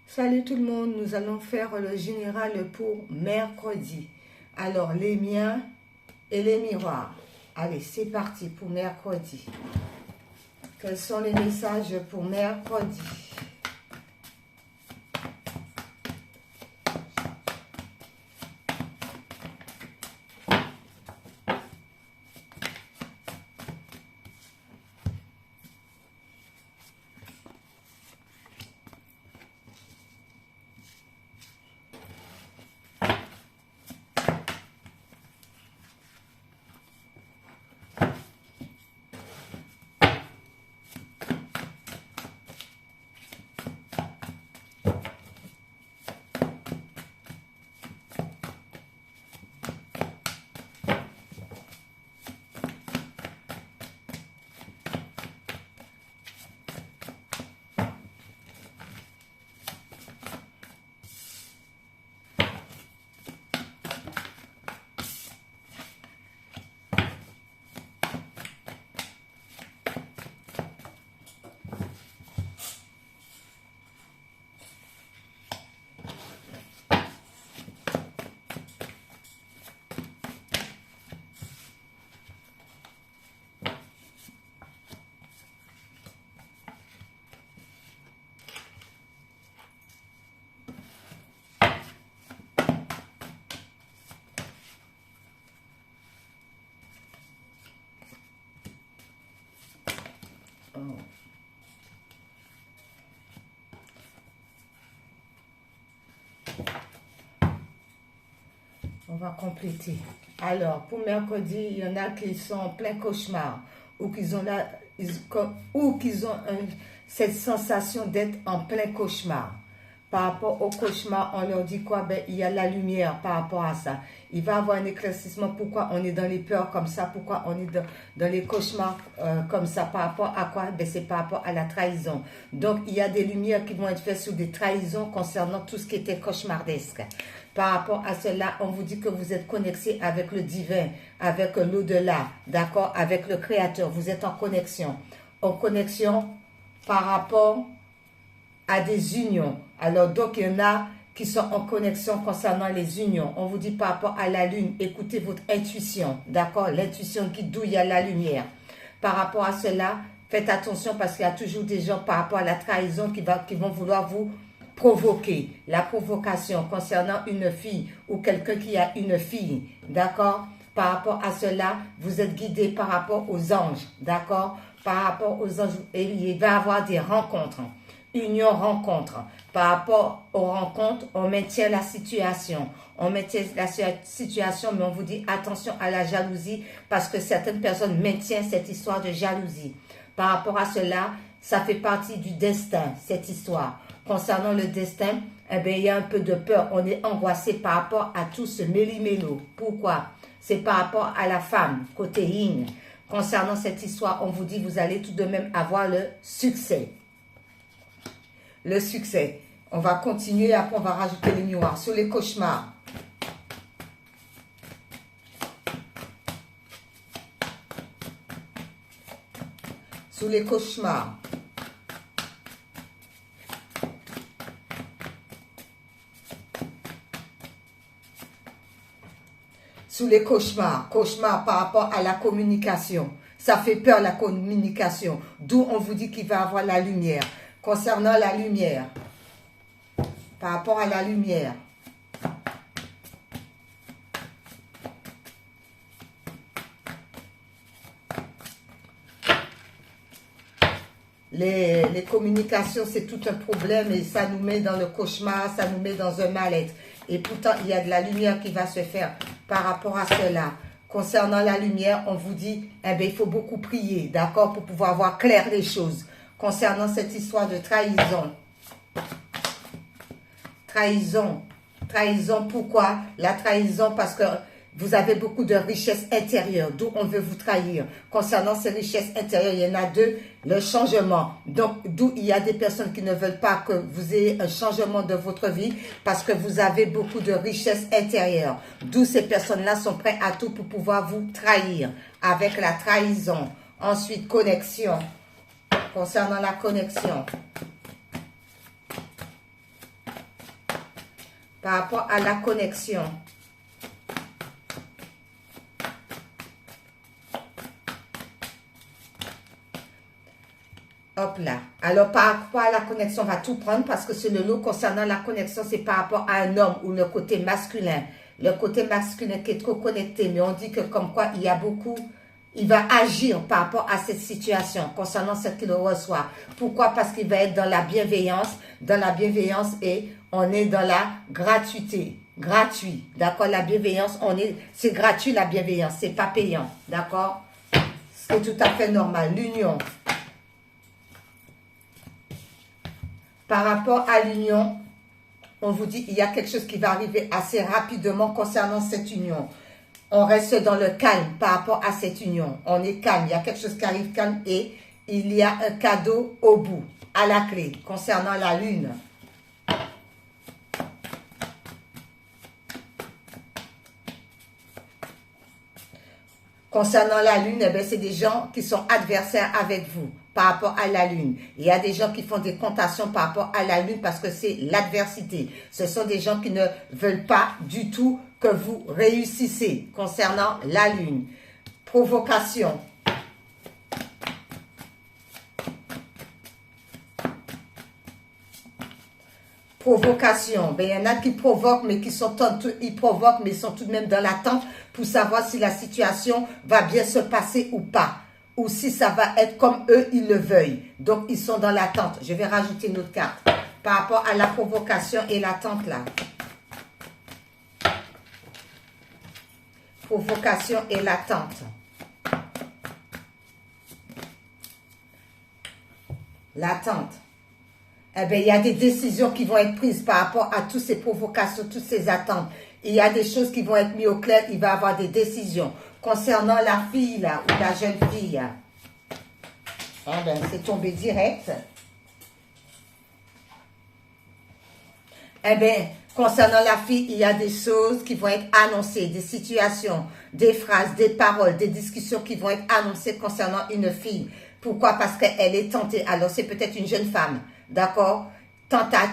Salut tout le monde, nous allons faire le général pour mercredi. Alors, les miens et les miroirs. Allez, c'est parti pour mercredi. Quels sont les messages pour mercredi? On va compléter. Alors, pour mercredi, il y en a qui sont en plein cauchemar ou qu'ils ont, cette sensation d'être en plein cauchemar. Par rapport au cauchemar, on leur dit quoi? Ben, il y a la lumière par rapport à ça. Il va y avoir un éclaircissement. Pourquoi on est dans les peurs comme ça? Pourquoi on est dans les cauchemars comme ça? Par rapport à quoi? Ben, c'est par rapport à la trahison. Donc, il y a des lumières qui vont être faites sur des trahisons concernant tout ce qui était cauchemardesque. Par rapport à cela, on vous dit que vous êtes connecté avec le divin, avec l'au-delà, d'accord? Avec le Créateur. Vous êtes en connexion. En connexion par rapport à des unions. Alors, donc, il y en a qui sont en connexion concernant les unions. On vous dit par rapport à la lune, écoutez votre intuition, d'accord? L'intuition guide d'où il y a la lumière. Par rapport à cela, faites attention parce qu'il y a toujours des gens par rapport à la trahison qui vont vouloir vous provoquer. La provocation concernant une fille ou quelqu'un qui a une fille, d'accord? Par rapport à cela, vous êtes guidé par rapport aux anges, d'accord? Par rapport aux anges, et il va y avoir des rencontres. Union rencontre. Par rapport aux rencontres, on maintient la situation. On maintient la situation, mais on vous dit attention à la jalousie parce que certaines personnes maintiennent cette histoire de jalousie. Par rapport à cela, ça fait partie du destin, cette histoire. Concernant le destin, eh bien, il y a un peu de peur. On est angoissé par rapport à tout ce méli-mélo. Pourquoi? C'est par rapport à la femme, côté yin. Concernant cette histoire, on vous dit vous allez tout de même avoir le succès. Le succès. On va continuer, après on va rajouter les miroirs. Sur les cauchemars. Sur les cauchemars. Sous les cauchemars. Cauchemars par rapport à la communication. Ça fait peur la communication. D'où on vous dit qu'il va y avoir la lumière. Concernant la lumière, par rapport à la lumière, les communications, c'est tout un problème et ça nous met dans le cauchemar, ça nous met dans un mal-être. Et pourtant, il y a de la lumière qui va se faire par rapport à cela. Concernant la lumière, on vous dit, eh bien, il faut beaucoup prier, d'accord, pour pouvoir voir clair les choses. Concernant cette histoire de trahison. Trahison. Trahison, pourquoi? La trahison, parce que vous avez beaucoup de richesses intérieures, d'où on veut vous trahir. Concernant ces richesses intérieures, il y en a deux, le changement. Donc, d'où il y a des personnes qui ne veulent pas que vous ayez un changement de votre vie, parce que vous avez beaucoup de richesses intérieures. D'où ces personnes-là sont prêtes à tout pour pouvoir vous trahir, avec la trahison. Ensuite, connexion. Concernant la connexion. par rapport à la connexion. Hop là. Alors, par rapport à la connexion, on va tout prendre parce que c'est le lot concernant la connexion, c'est par rapport à un homme ou le côté masculin. Le côté masculin qui est trop connecté, mais on dit que comme quoi il y a beaucoup, il va agir par rapport à cette situation concernant ce qu'il reçoit. Pourquoi? Parce qu'il va être dans la bienveillance et on est dans la gratuité. Gratuit, d'accord? La bienveillance, c'est gratuit la bienveillance, c'est pas payant, d'accord? C'est tout à fait normal. L'union. Par rapport à l'union, on vous dit il y a quelque chose qui va arriver assez rapidement concernant cette union. On reste dans le calme par rapport à cette union. On est calme, il y a quelque chose qui arrive calme et il y a un cadeau au bout, à la clé, concernant la lune. Concernant la lune, eh c'est des gens qui sont adversaires avec vous par rapport à la lune. Il y a des gens qui font des contations par rapport à la lune parce que c'est l'adversité. Ce sont des gens qui ne veulent pas du tout que vous réussissez concernant la lune. Provocation. Provocation. Ben, il y en a qui provoquent, mais ils provoquent, mais ils sont tout de même dans l'attente pour savoir si la situation va bien se passer ou pas. Ou si ça va être comme eux, ils le veuillent. Donc, ils sont dans l'attente. Je vais rajouter une autre carte par rapport à la provocation et l'attente là. Provocation et l'attente. L'attente. Eh bien, il y a des décisions qui vont être prises par rapport à toutes ces provocations, toutes ces attentes. Il y a des choses qui vont être mises au clair. Il va y avoir des décisions concernant la fille là, ou la jeune fille. Eh bien, c'est tombé direct. Eh bien, concernant la fille, il y a des choses qui vont être annoncées, des situations, des phrases, des paroles, des discussions qui vont être annoncées concernant une fille. Pourquoi? Parce qu'elle est tentée. Alors, c'est peut-être une jeune femme, d'accord?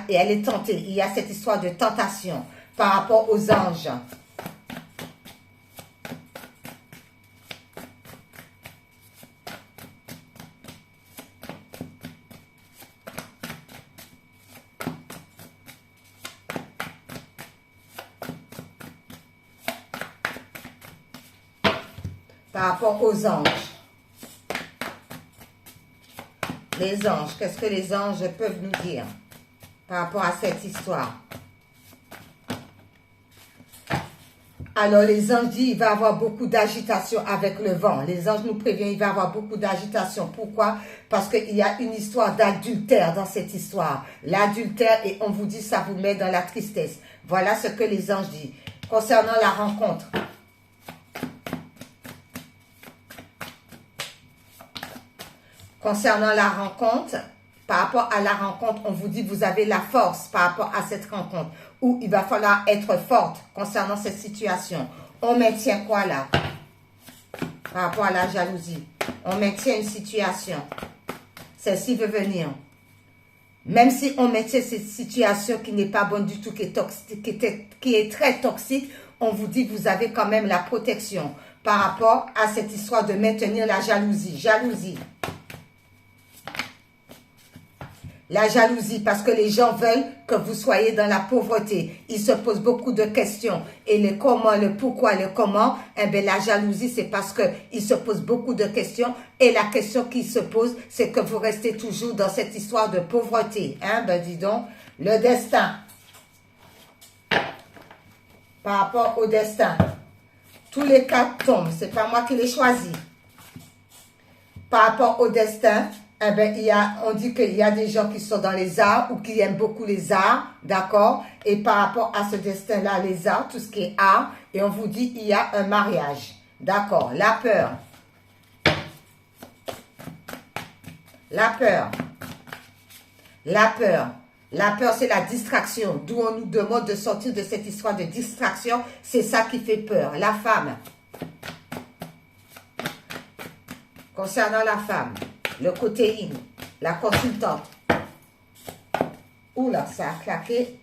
Et elle est tentée. Il y a cette histoire de tentation par rapport aux anges. Par rapport aux anges. Les anges, qu'est-ce que les anges peuvent nous dire par rapport à cette histoire? Alors, les anges disent qu'il va y avoir beaucoup d'agitation avec le vent. Les anges nous préviennent qu'il va y avoir beaucoup d'agitation. Pourquoi? Parce qu'il y a une histoire d'adultère dans cette histoire. L'adultère, et on vous dit, ça vous met dans la tristesse. Voilà ce que les anges disent. Concernant la rencontre. Concernant la rencontre, par rapport à la rencontre, on vous dit que vous avez la force par rapport à cette rencontre. Ou il va falloir être forte concernant cette situation. On maintient quoi là? Par rapport à la jalousie. On maintient une situation. Celle-ci veut venir. Même si on maintient cette situation qui n'est pas bonne du tout, qui est toxique, qui est très toxique, on vous dit que vous avez quand même la protection par rapport à cette histoire de maintenir la jalousie. Jalousie. La jalousie, parce que les gens veulent que vous soyez dans la pauvreté. Ils se posent beaucoup de questions. Et le comment, le pourquoi, le comment, eh bien, la jalousie, c'est parce qu'ils se posent beaucoup de questions. Et la question qui se pose, c'est que vous restez toujours dans cette histoire de pauvreté. Hein? Ben, dis donc, le destin. Par rapport au destin. Tous les cartes tombent. C'est pas moi qui les choisis. Par rapport au destin, eh bien, on dit qu'il y a des gens qui sont dans les arts ou qui aiment beaucoup les arts, d'accord? Et par rapport à ce destin-là, les arts, tout ce qui est art, et on vous dit qu'il y a un mariage, d'accord? La peur. La peur. La peur. La peur, c'est la distraction. D'où on nous demande de sortir de cette histoire de distraction. C'est ça qui fait peur. La femme. Concernant la femme. Le côté in, la consultante. Oula, ça a claqué.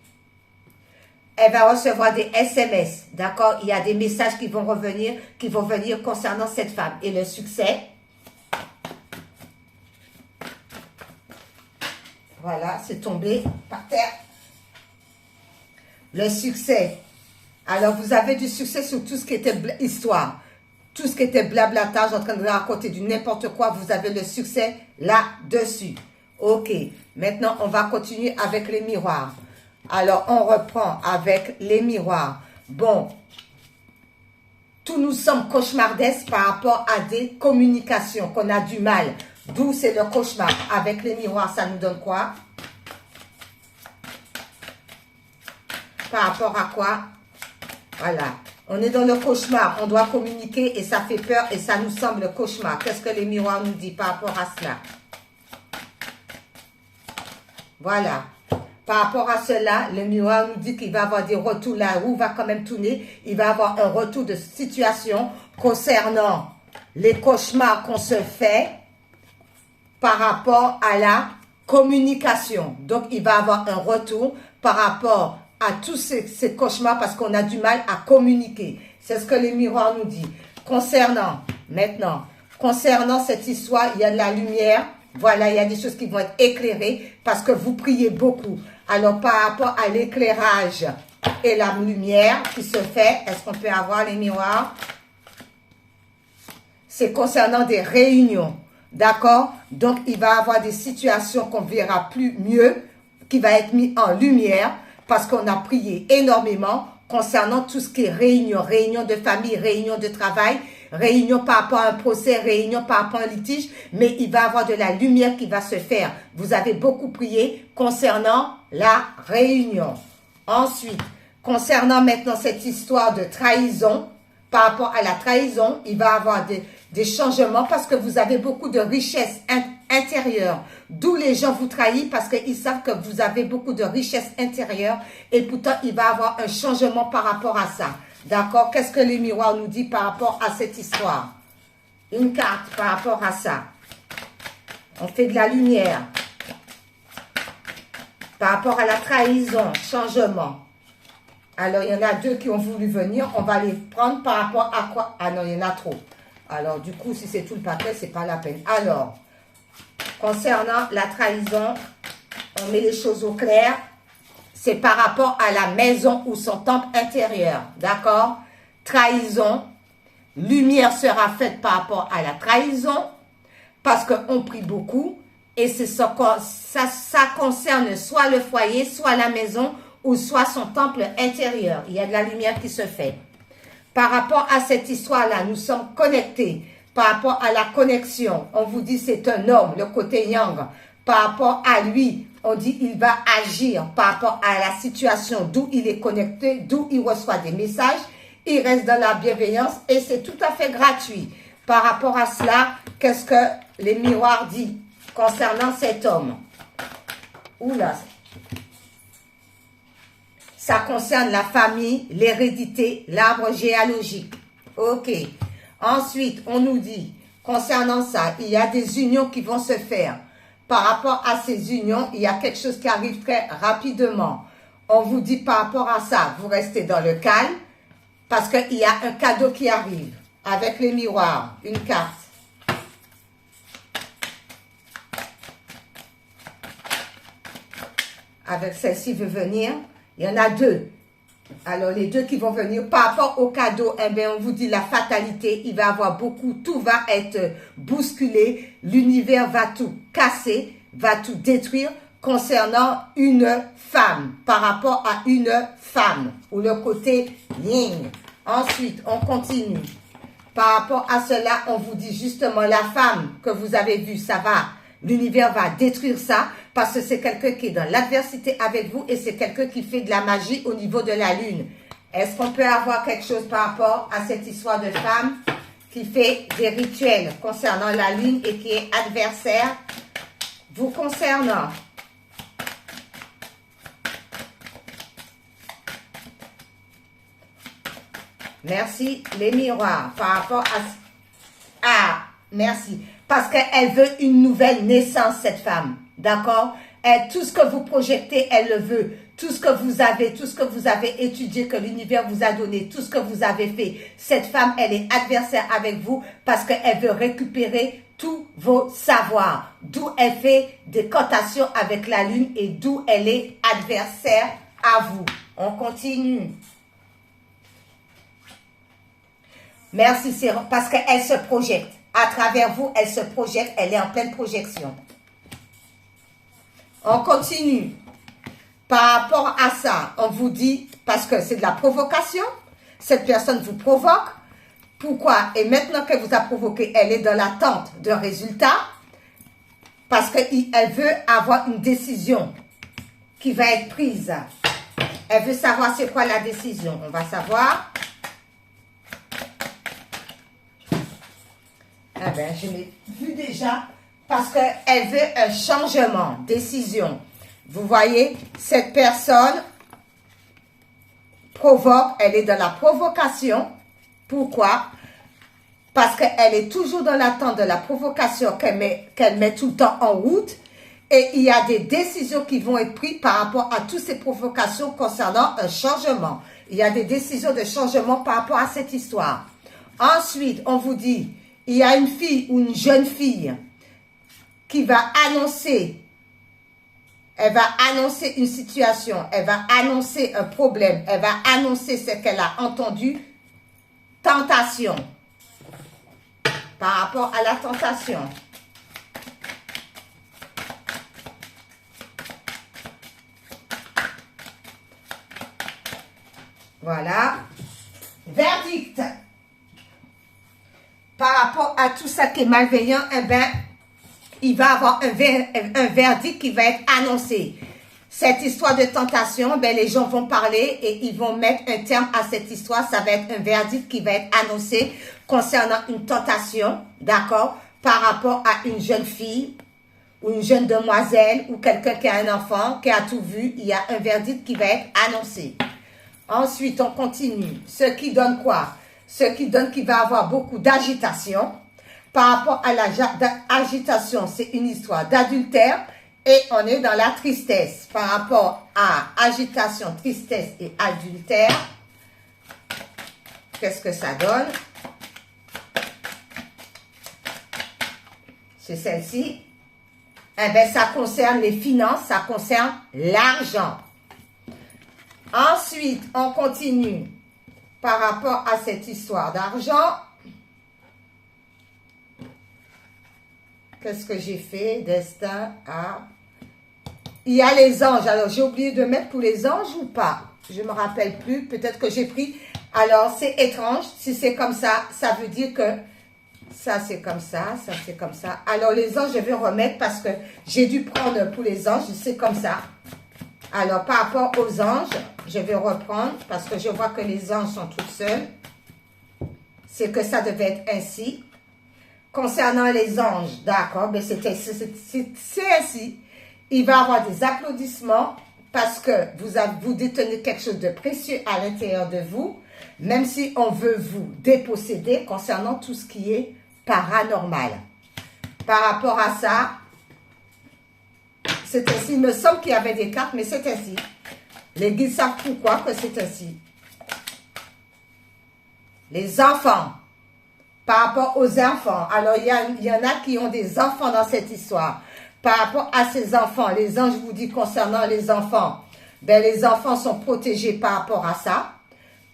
elle va recevoir des SMS, d'accord? Il y a des messages qui vont revenir, qui vont venir concernant cette femme. Et le succès, voilà, c'est tombé par terre. Le succès. Alors, vous avez du succès sur tout ce qui était histoire. Tout ce qui était blablatage, en train de raconter du n'importe quoi, vous avez le succès là-dessus. Ok, maintenant, on va continuer avec les miroirs. Alors, on reprend avec les miroirs. Bon, tous nous sommes cauchemardesques par rapport à des communications qu'on a du mal. D'où c'est le cauchemar. Avec les miroirs, ça nous donne quoi? Par rapport à quoi? Voilà. On est dans le cauchemar. On doit communiquer et ça fait peur et ça nous semble cauchemar. Qu'est-ce que les miroirs nous disent par rapport à cela? Voilà. Par rapport à cela, le miroir nous dit qu'il va avoir des retours. La roue va quand même tourner. Il va avoir un retour de situation concernant les cauchemars qu'on se fait par rapport à la communication. Donc, il va avoir un retour par rapport à tous ces cauchemars parce qu'on a du mal à communiquer. C'est ce que les miroirs nous disent. Concernant cette histoire, il y a de la lumière. Voilà, il y a des choses qui vont être éclairées parce que vous priez beaucoup. Alors, par rapport à l'éclairage et la lumière qui se fait, est-ce qu'on peut avoir les miroirs? C'est concernant des réunions. D'accord? Donc, il va y avoir des situations qu'on verra plus mieux, qui va être mis en lumière parce qu'on a prié énormément concernant tout ce qui est réunion, réunion de famille, réunion de travail, réunion par rapport à un procès, réunion par rapport à un litige, mais il va y avoir de la lumière qui va se faire. Vous avez beaucoup prié concernant la réunion. Ensuite, concernant maintenant cette histoire de trahison, par rapport à la trahison, il va y avoir des changements parce que vous avez beaucoup de richesse intérieure. D'où les gens vous trahissent parce qu'ils savent que vous avez beaucoup de richesse intérieure et pourtant il va y avoir un changement par rapport à ça. D'accord? Qu'est-ce que les miroirs nous disent par rapport à cette histoire? Une carte par rapport à ça. On fait de la lumière. Par rapport à la trahison, changement. Alors, il y en a deux qui ont voulu venir. On va les prendre par rapport à quoi? Ah non, il y en a trop. Alors, du coup, si c'est tout le paquet, c'est pas la peine. Alors, concernant la trahison, on met les choses au clair. C'est par rapport à la maison ou son temple intérieur. D'accord? Trahison. Lumière sera faite par rapport à la trahison. Parce qu'on prie beaucoup. Et ça concerne soit le foyer, soit la maison, ou soit son temple intérieur. Il y a de la lumière qui se fait. Par rapport à cette histoire-là, nous sommes connectés. Par rapport à la connexion, on vous dit c'est un homme, le côté yang. Par rapport à lui, on dit il va agir par rapport à la situation d'où il est connecté, d'où il reçoit des messages. Il reste dans la bienveillance et c'est tout à fait gratuit. Par rapport à cela, qu'est-ce que les miroirs disent concernant cet homme? Oula. Ça concerne la famille, l'hérédité, l'arbre généalogique. Ok. Ensuite, on nous dit, concernant ça, il y a des unions qui vont se faire. Par rapport à ces unions, il y a quelque chose qui arrive très rapidement. On vous dit par rapport à ça, vous restez dans le calme parce qu'il y a un cadeau qui arrive avec les miroirs, une carte. Avec celle-ci veut venir, il y en a deux. Alors, les deux qui vont venir, par rapport au cadeau, eh bien, on vous dit la fatalité, il va y avoir beaucoup, tout va être bousculé, l'univers va tout casser, va tout détruire concernant une femme, par rapport à une femme, ou le côté yin. Ensuite, on continue. Par rapport à cela, on vous dit justement la femme que vous avez vue, ça va, l'univers va détruire ça parce que c'est quelqu'un qui est dans l'adversité avec vous et c'est quelqu'un qui fait de la magie au niveau de la lune. Est-ce qu'on peut avoir quelque chose par rapport à cette histoire de femme qui fait des rituels concernant la lune et qui est adversaire vous concernant? Merci, les miroirs, par rapport à... Ah, merci. Parce qu'elle veut une nouvelle naissance, cette femme. D'accord? Tout ce que vous projetez, elle le veut. tout ce que vous avez étudié, que l'univers vous a donné, tout ce que vous avez fait. Cette femme, elle est adversaire avec vous parce qu'elle veut récupérer tous vos savoirs. D'où elle fait des cotations avec la lune et d'où elle est adversaire à vous. On continue. Merci, c'est parce qu'elle se projette. À travers vous, elle se projette, elle est en pleine projection. On continue. Par rapport à ça, on vous dit, parce que c'est de la provocation, cette personne vous provoque. Pourquoi? Et maintenant qu'elle vous a provoqué, elle est dans l'attente d'un résultat, parce qu'elle veut avoir une décision qui va être prise. Elle veut savoir c'est quoi la décision. On va savoir. Ah ben, je l'ai vu déjà, parce qu'elle veut un changement, décision. Vous voyez, cette personne provoque, elle est dans la provocation. Pourquoi? Parce qu'elle est toujours dans l'attente de la provocation qu'elle met tout le temps en route. Et il y a des décisions qui vont être prises par rapport à toutes ces provocations concernant un changement. Il y a des décisions de changement par rapport à cette histoire. Ensuite, on vous dit, il y a une fille ou une jeune fille qui va annoncer. Elle va annoncer une situation, elle va annoncer un problème, elle va annoncer ce qu'elle a entendu. Tentation. Par rapport à la tentation. Voilà. Verdict. Par rapport à tout ça qui est malveillant, eh bien, il va avoir un verdict qui va être annoncé. Cette histoire de tentation, ben, les gens vont parler et ils vont mettre un terme à cette histoire. Ça va être un verdict qui va être annoncé concernant une tentation, d'accord, par rapport à une jeune fille ou une jeune demoiselle ou quelqu'un qui a un enfant, qui a tout vu. Il y a un verdict qui va être annoncé. Ensuite, on continue. Ce qui donne quoi? Ce qui donne qu'il va avoir beaucoup d'agitation. Par rapport à l'agitation, c'est une histoire d'adultère et on est dans la tristesse. Par rapport à agitation, tristesse et adultère, qu'est-ce que ça donne? C'est celle-ci. Eh bien, ça concerne les finances, ça concerne l'argent. Ensuite, on continue par rapport à cette histoire d'argent. Qu'est-ce que j'ai fait? Destin, il y a les anges. Alors, j'ai oublié de mettre pour les anges ou pas? Je ne me rappelle plus. Peut-être que j'ai pris. Alors, c'est étrange. Si c'est comme ça, ça veut dire que ça, c'est comme ça. Ça, c'est comme ça. Alors, les anges, je vais remettre parce que j'ai dû prendre pour les anges. C'est comme ça. Alors, par rapport aux anges, je vais reprendre parce que je vois que les anges sont toutes seules. C'est que ça devait être ainsi. Concernant les anges, d'accord, mais c'est ainsi. Il va y avoir des applaudissements parce que vous détenez quelque chose de précieux à l'intérieur de vous, même si on veut vous déposséder concernant tout ce qui est paranormal. Par rapport à ça, c'est ainsi. Il me semble qu'il y avait des cartes, mais c'est ainsi. Les guides savent pourquoi que c'est ainsi. Les enfants. Par rapport aux enfants, alors il y en a qui ont des enfants dans cette histoire. Par rapport à ces enfants, les anges vous disent concernant les enfants, ben les enfants sont protégés par rapport à ça.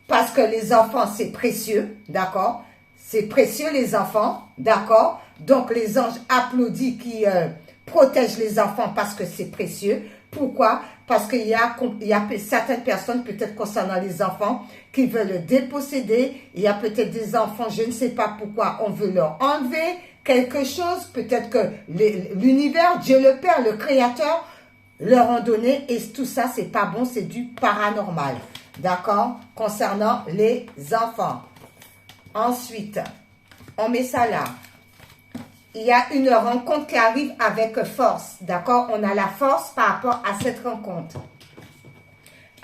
Parce que les enfants, c'est précieux, d'accord? C'est précieux les enfants, d'accord? Donc les anges applaudissent qui protègent les enfants parce que c'est précieux. Pourquoi? Parce qu'il y a certaines personnes, peut-être concernant les enfants, qui veulent le déposséder. Il y a peut-être des enfants, je ne sais pas pourquoi, on veut leur enlever quelque chose. Peut-être que l'univers, Dieu le Père, le Créateur, leur ont donné. Et tout ça, c'est pas bon, c'est du paranormal. D'accord? Concernant les enfants. Ensuite, on met ça là. Il y a une rencontre qui arrive avec force. D'accord? On a la force par rapport à cette rencontre.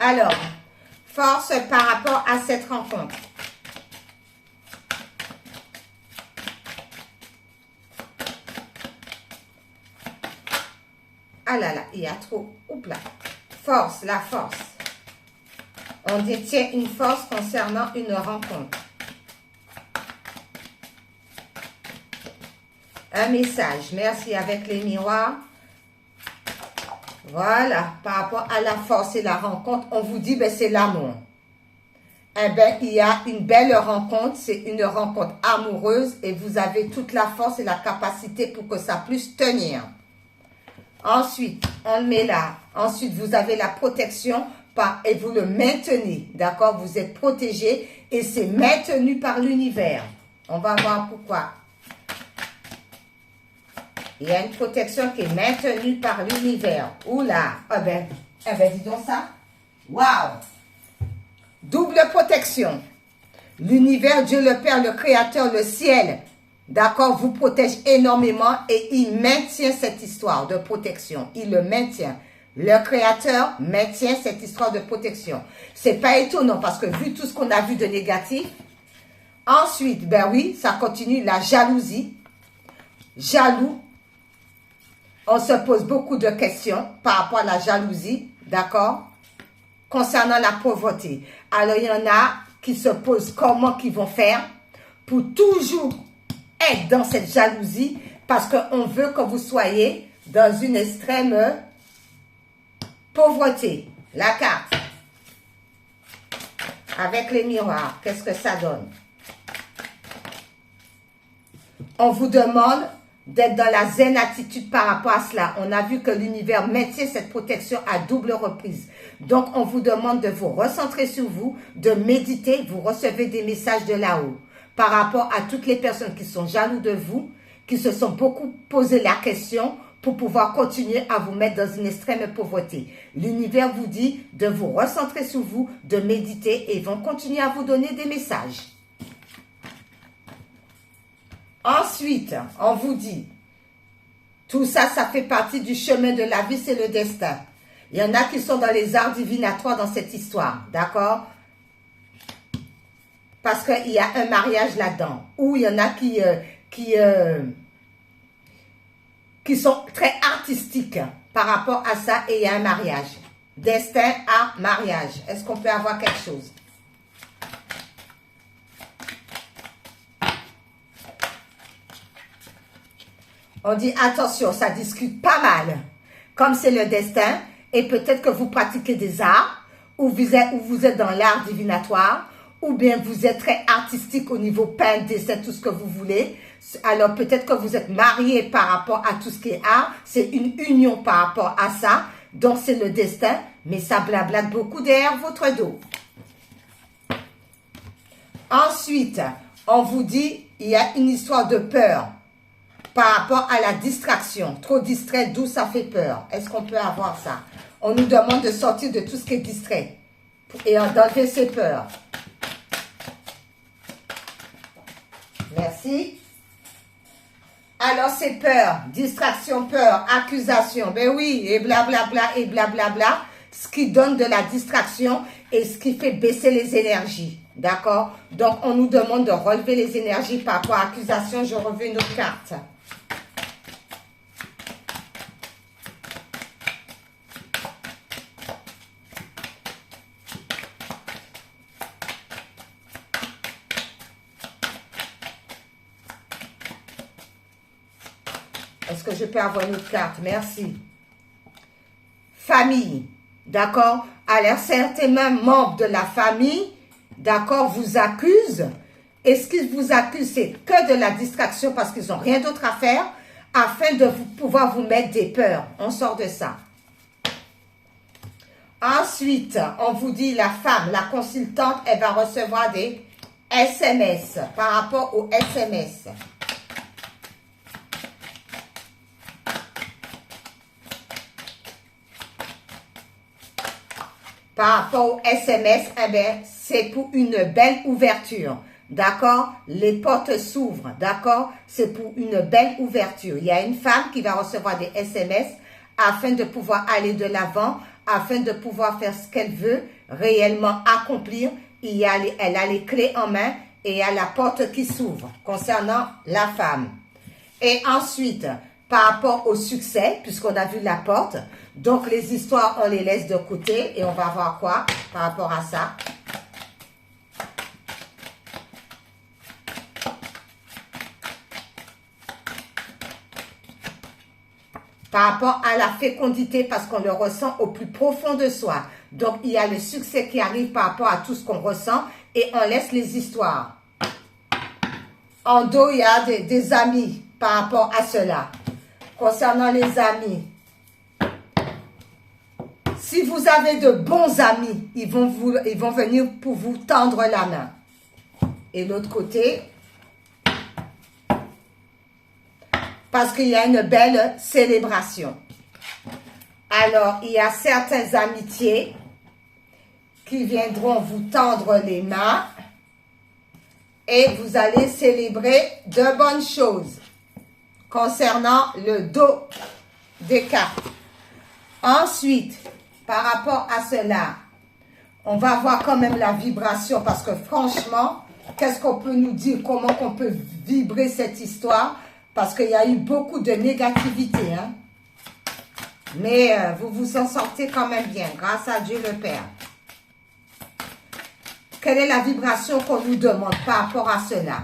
Alors, force par rapport à cette rencontre. Ah là là, il y a trop. Oups là. Force, la force. On détient une force concernant une rencontre. Un message. Merci avec les miroirs. Voilà. Par rapport à la force et la rencontre, on vous dit, ben, c'est l'amour. Eh bien, il y a une belle rencontre. C'est une rencontre amoureuse et vous avez toute la force et la capacité pour que ça puisse tenir. Ensuite, on le met là. Ensuite, vous avez la protection et vous le maintenez. D'accord? Vous êtes protégé et c'est maintenu par l'univers. On va voir pourquoi. Il y a une protection qui est maintenue par l'univers. Oula! Eh ben, dis donc ça. Waouh! Double protection. L'univers, Dieu le Père, le Créateur, le ciel, d'accord, vous protège énormément et il maintient cette histoire de protection. Il le maintient. Le Créateur maintient cette histoire de protection. C'est pas étonnant parce que vu tout ce qu'on a vu de négatif, ensuite, ben oui, ça continue la jalousie. Jaloux. On se pose beaucoup de questions par rapport à la jalousie, d'accord, concernant la pauvreté. Alors, il y en a qui se posent comment ils vont faire pour toujours être dans cette jalousie parce qu'on veut que vous soyez dans une extrême pauvreté. La carte. Avec les miroirs, qu'est-ce que ça donne? On vous demande d'être dans la zen attitude par rapport à cela. On a vu que l'univers maintient cette protection à double reprise. Donc, on vous demande de vous recentrer sur vous, de méditer. Vous recevez des messages de là-haut par rapport à toutes les personnes qui sont jaloux de vous, qui se sont beaucoup posé la question pour pouvoir continuer à vous mettre dans une extrême pauvreté. L'univers vous dit de vous recentrer sur vous, de méditer et ils vont continuer à vous donner des messages. Ensuite, on vous dit, tout ça, ça fait partie du chemin de la vie, c'est le destin. Il y en a qui sont dans les arts divinatoires dans cette histoire, d'accord? Parce qu'il y a un mariage là-dedans. Ou il y en a qui sont très artistiques par rapport à ça et il y a un mariage. Destin, art, mariage. Est-ce qu'on peut avoir quelque chose? On dit attention, ça discute pas mal. Comme c'est le destin, et peut-être que vous pratiquez des arts, ou vous êtes dans l'art divinatoire, ou bien vous êtes très artistique au niveau peintre, dessin, tout ce que vous voulez. Alors peut-être que vous êtes marié par rapport à tout ce qui est art. C'est une union par rapport à ça. Donc c'est le destin, mais ça blablate beaucoup derrière votre dos. Ensuite, on vous dit, il y a une histoire de peur. Par rapport à la distraction, trop distrait, d'où ça fait peur. Est-ce qu'on peut avoir ça? On nous demande de sortir de tout ce qui est distrait et d'enlever ses peurs. Merci. Alors, c'est peur, distraction, peur, accusation. Ben oui, et blablabla, et blablabla. Ce qui donne de la distraction et ce qui fait baisser les énergies. D'accord? Donc, on nous demande de relever les énergies par rapport à accusation. Je reviens une autre carte. Est-ce que je peux avoir une autre carte? Merci. Famille. D'accord? Alors, certains membres de la famille, d'accord, vous accusent. Et ce qu'ils vous accusent, c'est que de la distraction parce qu'ils n'ont rien d'autre à faire afin de pouvoir vous mettre des peurs. On sort de ça. Ensuite, on vous dit la femme, la consultante, elle va recevoir des SMS par rapport aux SMS. Par rapport au SMS, eh bien, c'est pour une belle ouverture. D'accord? Les portes s'ouvrent. D'accord? C'est pour une belle ouverture. Il y a une femme qui va recevoir des SMS afin de pouvoir aller de l'avant, afin de pouvoir faire ce qu'elle veut réellement accomplir. Elle a les clés en main et il y a la porte qui s'ouvre concernant la femme. Et ensuite, par rapport au succès, puisqu'on a vu la porte. Donc, les histoires, on les laisse de côté et on va voir quoi par rapport à ça. Par rapport à la fécondité, parce qu'on le ressent au plus profond de soi. Donc, il y a le succès qui arrive par rapport à tout ce qu'on ressent et on laisse les histoires. En dos, il y a des amis par rapport à cela. Concernant les amis, si vous avez de bons amis, ils vont venir pour vous tendre la main. Et l'autre côté, parce qu'il y a une belle célébration. Alors, il y a certaines amitiés qui viendront vous tendre les mains et vous allez célébrer de bonnes choses concernant le dos des cartes. Ensuite, par rapport à cela, on va voir quand même la vibration parce que franchement, qu'est-ce qu'on peut nous dire, comment qu'on peut vibrer cette histoire parce qu'il y a eu beaucoup de négativité, hein? Mais vous vous en sortez quand même bien, grâce à Dieu le Père. Quelle est la vibration qu'on nous demande par rapport à cela?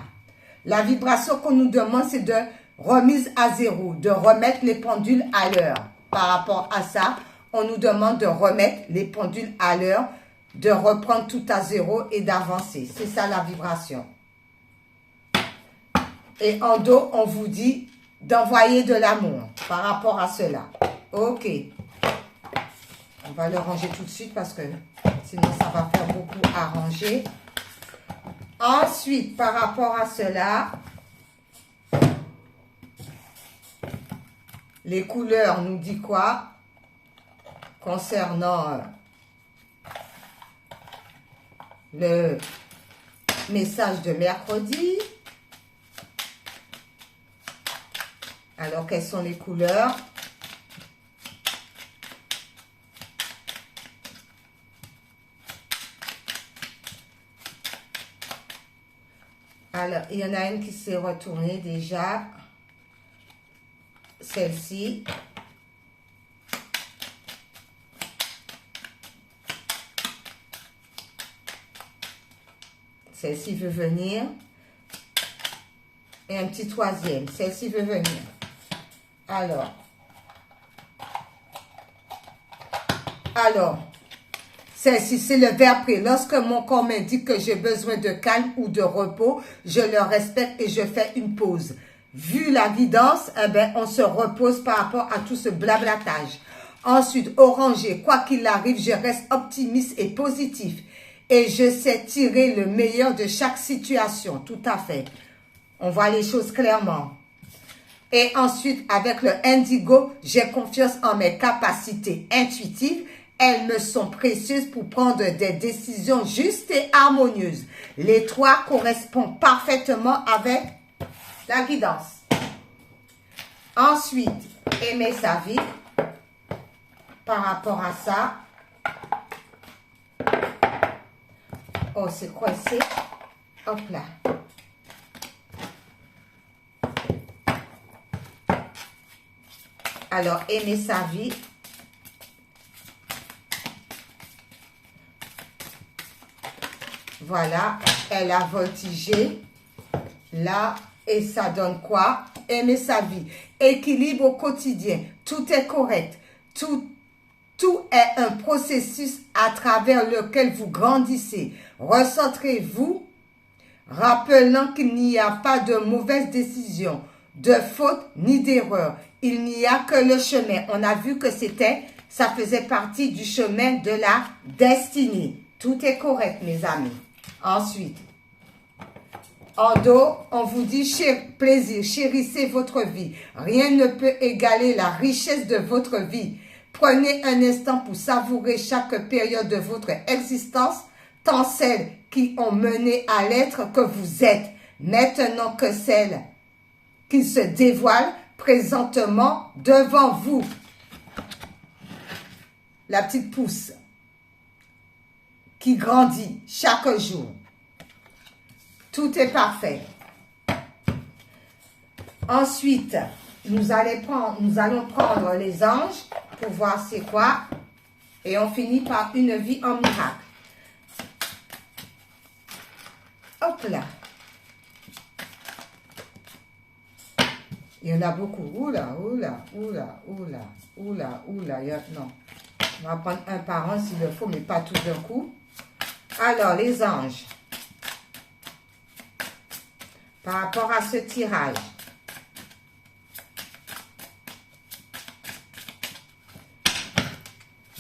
La vibration qu'on nous demande, c'est de remise à zéro, de remettre les pendules à l'heure. Par rapport à ça, on nous demande de remettre les pendules à l'heure, de reprendre tout à zéro et d'avancer. C'est ça la vibration. Et en dos, on vous dit d'envoyer de l'amour par rapport à cela. Ok. On va le ranger tout de suite parce que sinon ça va faire beaucoup à ranger. Ensuite, par rapport à cela, les couleurs nous dit quoi concernant le message de mercredi. Alors, quelles sont les couleurs? Alors, il y en a une qui s'est retournée déjà. Celle-ci. Celle-ci veut venir. Et un petit troisième. Celle-ci veut venir. Alors, celle-ci, c'est le verbe pré. Lorsque mon corps m'indique que j'ai besoin de calme ou de repos, je le respecte et je fais une pause. Vu la guidance, eh ben, on se repose par rapport à tout ce blablatage. Ensuite, orangé, quoi qu'il arrive, je reste optimiste et positif. Et je sais tirer le meilleur de chaque situation. Tout à fait. On voit les choses clairement. Et ensuite, avec le indigo, j'ai confiance en mes capacités intuitives. Elles me sont précieuses pour prendre des décisions justes et harmonieuses. Les trois correspondent parfaitement avec la guidance. Ensuite, aimer sa vie. Par rapport à ça. Oh, c'est coincé. Hop là. Alors, aimer sa vie. Voilà, elle a voltigé. Là, et ça donne quoi? Aimer sa vie. Équilibre au quotidien. Tout est correct. Tout est un processus à travers lequel vous grandissez. Recentrez-vous, rappelant qu'il n'y a pas de mauvaise décision, de faute ni d'erreur. Il n'y a que le chemin. On a vu que ça faisait partie du chemin de la destinée. Tout est correct, mes amis. Ensuite, en dos, on vous dit plaisir, chérissez votre vie. Rien ne peut égaler la richesse de votre vie. Prenez un instant pour savourer chaque période de votre existence, tant celles qui ont mené à l'être que vous êtes, maintenant que celles qui se dévoilent présentement devant vous. La petite pousse qui grandit chaque jour. Tout est parfait. Ensuite, nous allons prendre les anges pour voir c'est quoi. Et on finit par une vie en miracle. Hop là. Il y en a beaucoup. Oula, oula, oula, oula, oula, oula. Non. On va prendre un par un s'il le faut, mais pas tout d'un coup. Alors, les anges. Par rapport à ce tirage.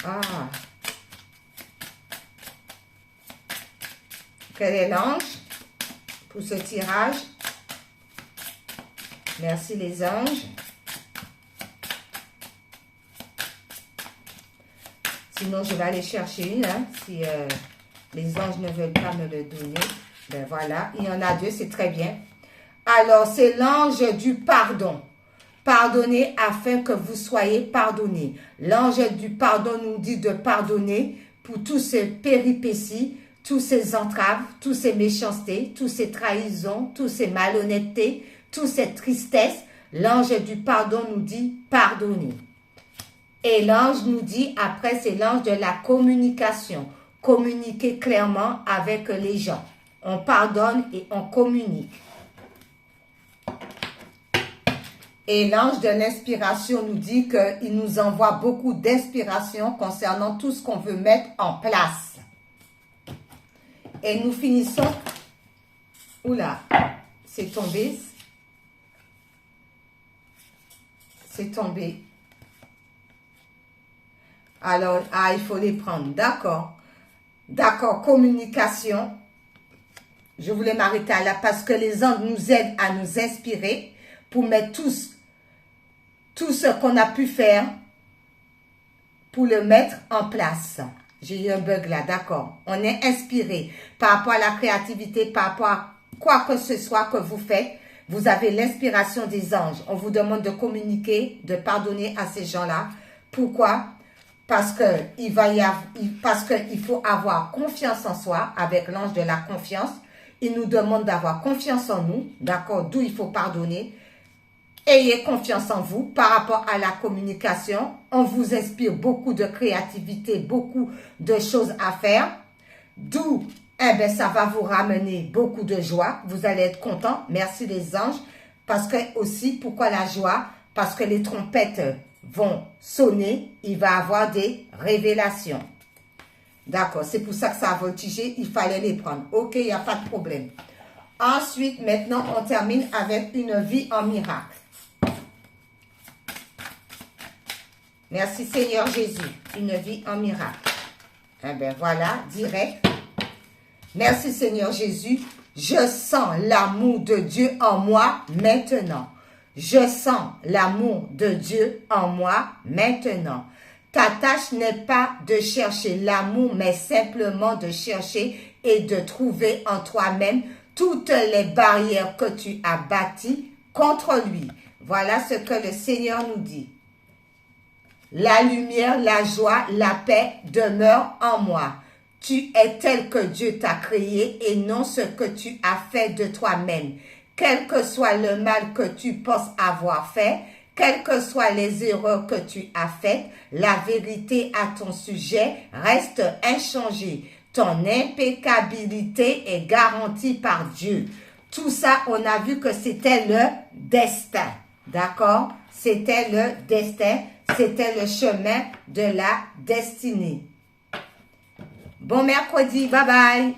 Ah. Quel est l'ange pour ce tirage? Merci les anges. Sinon, je vais aller chercher une, hein, si les anges ne veulent pas me le donner. Ben voilà, il y en a deux, c'est très bien. Alors, c'est l'ange du pardon. Pardonnez afin que vous soyez pardonnés. L'ange du pardon nous dit de pardonner pour tous ces péripéties, tous ces entraves, toutes ces méchancetés, toutes ces trahisons, toutes ces malhonnêtetés, toutes ces tristesses. L'ange du pardon nous dit pardonner. Et l'ange nous dit, après, c'est l'ange de la communication. Communiquer clairement avec les gens. On pardonne et on communique. Et l'ange de l'inspiration nous dit qu'il nous envoie beaucoup d'inspiration concernant tout ce qu'on veut mettre en place. Et nous finissons. Oula, c'est tombé. C'est tombé. Alors, il faut les prendre. D'accord. D'accord, communication. Je voulais m'arrêter là parce que les anges nous aident à nous inspirer pour mettre tout ce qu'on a pu faire pour le mettre en place. J'ai eu un bug là, d'accord. On est inspiré par rapport à la créativité, par rapport à quoi que ce soit que vous faites. Vous avez l'inspiration des anges. On vous demande de communiquer, de pardonner à ces gens-là. Pourquoi? Parce qu'il faut avoir confiance en soi avec l'ange de la confiance. Il nous demande d'avoir confiance en nous, d'accord, d'où il faut pardonner. Ayez confiance en vous par rapport à la communication. On vous inspire beaucoup de créativité, beaucoup de choses à faire. D'où, ça va vous ramener beaucoup de joie. Vous allez être content. Merci les anges. Parce que aussi, pourquoi la joie? Parce que les trompettes vont sonner. Il va y avoir des révélations. D'accord, c'est pour ça que ça a voltigé. Il fallait les prendre. Ok, il n'y a pas de problème. Ensuite, maintenant, on termine avec une vie en miracle. Merci Seigneur Jésus. Une vie en miracle. Eh bien voilà, direct. Merci Seigneur Jésus. Je sens l'amour de Dieu en moi maintenant. Je sens l'amour de Dieu en moi maintenant. Ta tâche n'est pas de chercher l'amour, mais simplement de chercher et de trouver en toi-même toutes les barrières que tu as bâties contre lui. Voilà ce que le Seigneur nous dit. La lumière, la joie, la paix demeurent en moi. Tu es tel que Dieu t'a créé et non ce que tu as fait de toi-même. Quel que soit le mal que tu penses avoir fait, quelles que soient les erreurs que tu as faites, la vérité à ton sujet reste inchangée. Ton impeccabilité est garantie par Dieu. Tout ça, on a vu que c'était le destin. D'accord? C'était le destin. C'était le chemin de la destinée. Bon mercredi. Bye bye.